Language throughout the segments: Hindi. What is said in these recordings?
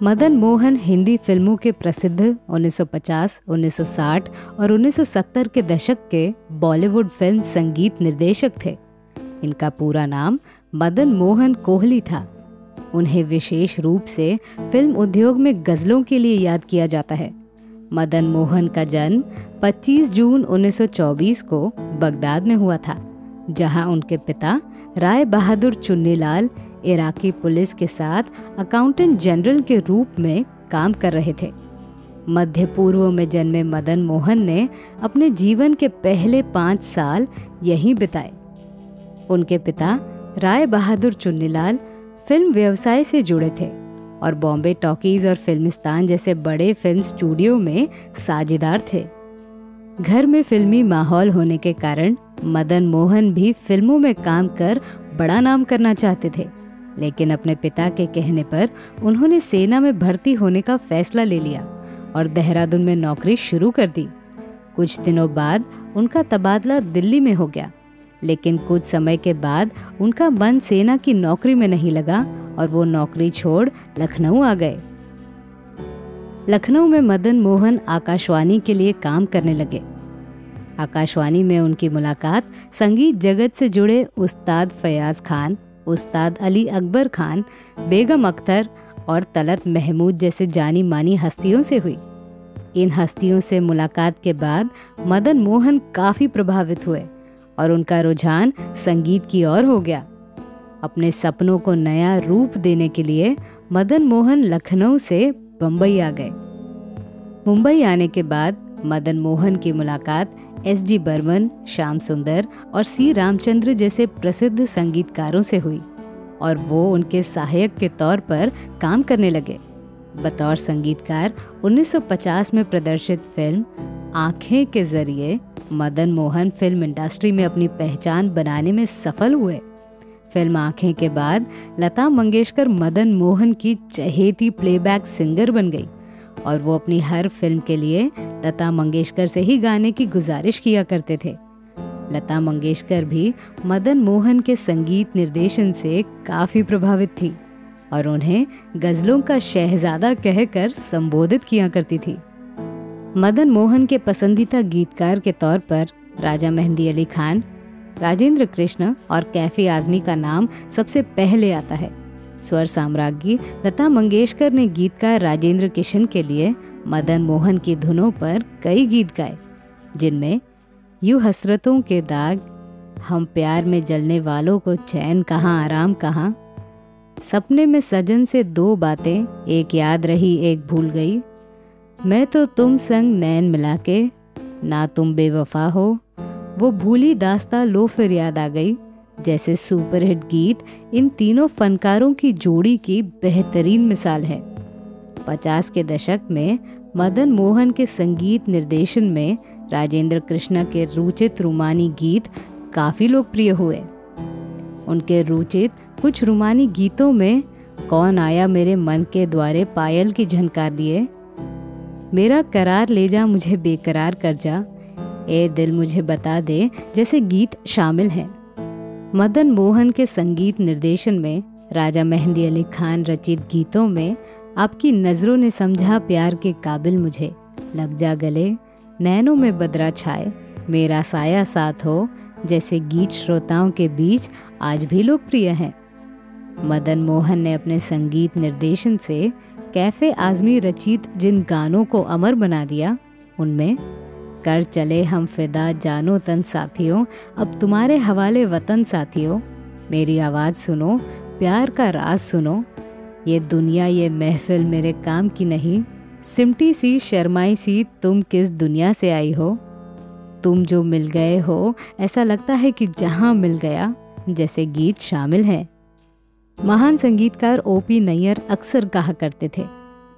मदन मोहन हिंदी फिल्मों के प्रसिद्ध 1950, 1960 और 1970 के दशक के बॉलीवुड फिल्म संगीत निर्देशक थे। इनका पूरा नाम मदन मोहन कोहली था। उन्हें विशेष रूप से फिल्म उद्योग में गज़लों के लिए याद किया जाता है। मदन मोहन का जन्म 25 जून 1924 को बगदाद में हुआ था, जहां उनके पिता राय बहादुर चुन्नीलाल इराकी पुलिस के साथ अकाउंटेंट जनरल के रूप में काम कर रहे थे। मध्य पूर्व में जन्मे मदन मोहन ने अपने जीवन के पहले 5 साल यहीं बिताए। उनके पिता राय बहादुर चुन्नीलाल फिल्म व्यवसाय से जुड़े थे और बॉम्बे टॉकीज और फिल्मिस्तान जैसे बड़े फिल्म स्टूडियो में साझेदार थे। घर में फिल्मी माहौल होने के कारण मदन मोहन भी फिल्मों में काम कर बड़ा नाम करना चाहते थे, लेकिन अपने पिता के कहने पर उन्होंने सेना में भर्ती होने का फैसला ले लिया और देहरादून में नौकरी शुरू कर दी। कुछ दिनों बाद उनका तबादला दिल्ली में हो गया, लेकिन कुछ समय के बाद उनका मन सेना की नौकरी में नहीं लगा और वो नौकरी छोड़ लखनऊ आ गए। लखनऊ में मदन मोहन आकाशवाणी के लिए काम करने लगे। आकाशवाणी में उनकी मुलाकात संगीत जगत से जुड़े उस्ताद फयाज खान, उस्ताद अली अकबर खान, बेगम अख्तर और तलत महमूद जैसे जानी मानी हस्तियों से हुई। इन हस्तियों से मुलाकात के बाद मदन मोहन काफ़ी प्रभावित हुए और उनका रुझान संगीत की ओर हो गया। अपने सपनों को नया रूप देने के लिए मदन मोहन लखनऊ से बम्बई आ गए। मुंबई आने के बाद मदन मोहन की मुलाकात एस.डी. बर्मन, श्याम सुंदर और सी. रामचंद्र जैसे प्रसिद्ध संगीतकारों से हुई और वो उनके सहायक के तौर पर काम करने लगे। बतौर संगीतकार 1950 में प्रदर्शित फिल्म आँखें के जरिए मदन मोहन फिल्म इंडस्ट्री में अपनी पहचान बनाने में सफल हुए। फिल्म आँखें के बाद लता मंगेशकर मदन मोहन की चहेती प्लेबैक सिंगर बन गई और वो अपनी हर फिल्म के लिए लता मंगेशकर से ही गाने की गुजारिश किया करते थे। लता मंगेशकर भी मदन मोहन के संगीत निर्देशन से काफ़ी प्रभावित थी और उन्हें गज़लों का शहजादा कहकर संबोधित किया करती थी। मदन मोहन के पसंदीदा गीतकार के तौर पर राजा मेहंदी अली खान, राजेंद्र कृष्ण और कैफी आज़मी का नाम सबसे पहले आता है। स्वर साम्राज्ञी लता मंगेशकर ने गीतकार राजेंद्र किशन के लिए मदन मोहन की धुनों पर कई गीत गाए, जिनमें यूं हसरतों के दाग, हम प्यार में जलने वालों को चैन कहाँ आराम कहाँ, सपने में सजन से 2 बातें, एक याद रही एक भूल गई, मैं तो तुम संग नैन मिला के, ना तुम बेवफा हो, वो भूली दास्ता लो फिर याद आ गई जैसे सुपरहिट गीत इन तीनों फनकारों की जोड़ी की बेहतरीन मिसाल है। 50 के दशक में मदन मोहन के संगीत निर्देशन में राजेंद्र कृष्ण के रुचित रूमानी गीत काफ़ी लोकप्रिय हुए। उनके रुचित कुछ रूमानी गीतों में कौन आया मेरे मन के द्वारे पायल की झनकार दिए, मेरा करार ले जा मुझे बेकरार कर जा, ए दिल मुझे बता दे जैसे गीत शामिल हैं। मदन मोहन के संगीत निर्देशन में राजा मेहंदी अली खान रचित गीतों में आपकी नज़रों ने समझा प्यार के काबिल मुझे, लग जा गले, नैनों में बदरा छाए, मेरा साया साथ हो जैसे गीत श्रोताओं के बीच आज भी लोकप्रिय हैं। मदन मोहन ने अपने संगीत निर्देशन से कैफे आज़मी रचित जिन गानों को अमर बना दिया, उनमें कर चले हम फिदा जानो तन साथियों, अब तुम्हारे हवाले वतन साथियों, मेरी आवाज़ सुनो, प्यार का राज सुनो, ये दुनिया ये महफिल मेरे काम की नहीं, सिमटी सी शर्माई सी तुम किस दुनिया से आई हो, तुम जो मिल गए हो ऐसा लगता है कि जहां मिल गया जैसे गीत शामिल हैं। महान संगीतकार O.P. नैयर अक्सर कहा करते थे,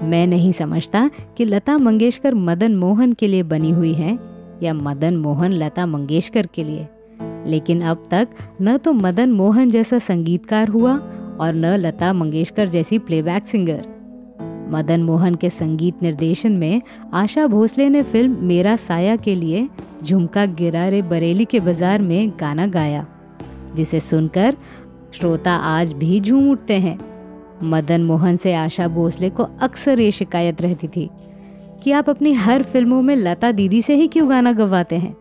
मैं नहीं समझता कि लता मंगेशकर मदन मोहन के लिए बनी हुई है या मदन मोहन लता मंगेशकर के लिए, लेकिन अब तक न तो मदन मोहन जैसा संगीतकार हुआ और न लता मंगेशकर जैसी प्लेबैक सिंगर। मदन मोहन के संगीत निर्देशन में आशा भोसले ने फिल्म मेरा साया के लिए झुमका गिरा रे बरेली के बाजार में गाना गाया, जिसे सुनकर श्रोता आज भी झूम उठते हैं। मदन मोहन से आशा भोसले को अक्सर ये शिकायत रहती थी कि आप अपनी हर फिल्मों में लता दीदी से ही क्यों गाना गवाते हैं।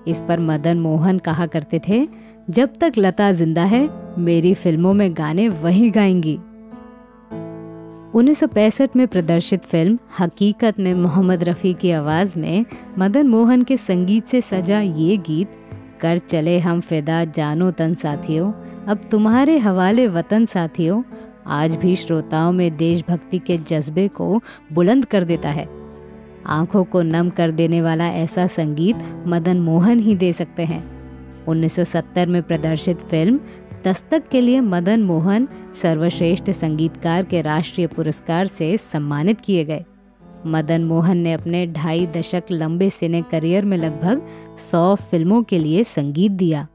इस पर मदन मोहन कहा करते थे, जब तक लता जिंदा है मेरी फिल्मों में गाने वही गाएंगी। 1965 में प्रदर्शित फिल्म हकीकत में मोहम्मद रफ़ी की आवाज़ में मदन मोहन के संगीत से सजा ये गीत, कर चले हम फिदा जानो तन साथियों, अब तुम्हारे हवाले वतन साथियों, आज भी श्रोताओं में देशभक्ति के जज्बे को बुलंद कर देता है। आंखों को नम कर देने वाला ऐसा संगीत मदन मोहन ही दे सकते हैं। 1970 में प्रदर्शित फिल्म दस्तक के लिए मदन मोहन सर्वश्रेष्ठ संगीतकार के राष्ट्रीय पुरस्कार से सम्मानित किए गए। मदन मोहन ने अपने 2.5 दशक लंबे सिने करियर में लगभग 100 फिल्मों के लिए संगीत दिया।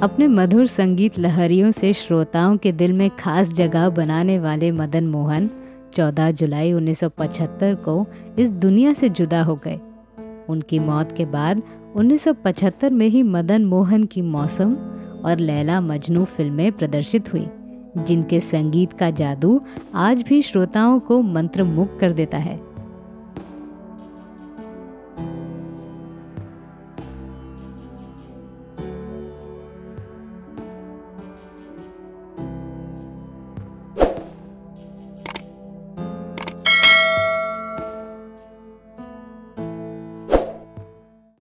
अपने मधुर संगीत लहरियों से श्रोताओं के दिल में खास जगह बनाने वाले मदन मोहन 14 जुलाई 1975 को इस दुनिया से जुदा हो गए। उनकी मौत के बाद 1975 में ही मदन मोहन की मौसम और लैला मजनू फिल्में प्रदर्शित हुई, जिनके संगीत का जादू आज भी श्रोताओं को मंत्रमुग्ध कर देता है।